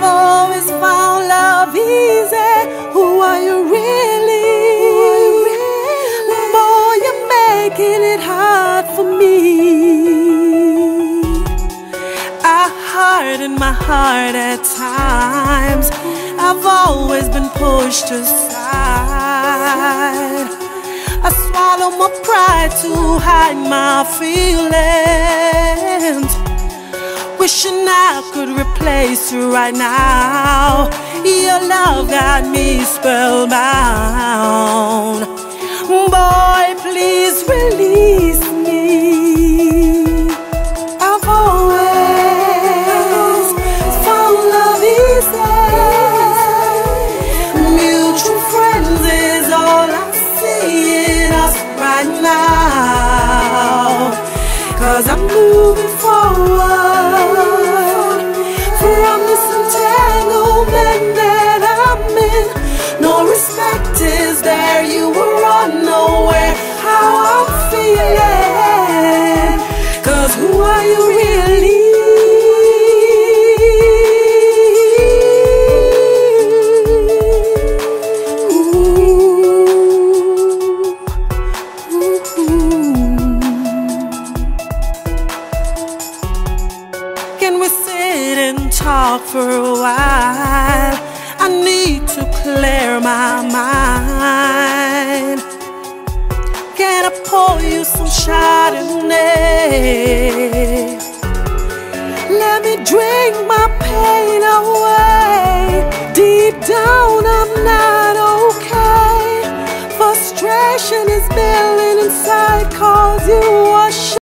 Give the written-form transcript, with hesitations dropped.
always found love easy. Who are you really? Boy, you're making it hard for me. I harden my heart at times. I've always been pushed aside. I swallow my pride to hide my feelings, wishing I could replace you right now. Your love got me spellbound. Boy, please release me. I've always found love easy. Mutual friends is all I see in us right now. 'Cause I'm moving forward from this entanglement that I'm in. No respect is there, you were unaware how I'm feeling. 'Cause who are you really? Can we sit and talk for a while? I need to clear my mind. Can I pour you some Chardonnay? Let me drink my pain away. Deep down I'm not okay. Frustration is building inside 'cause you are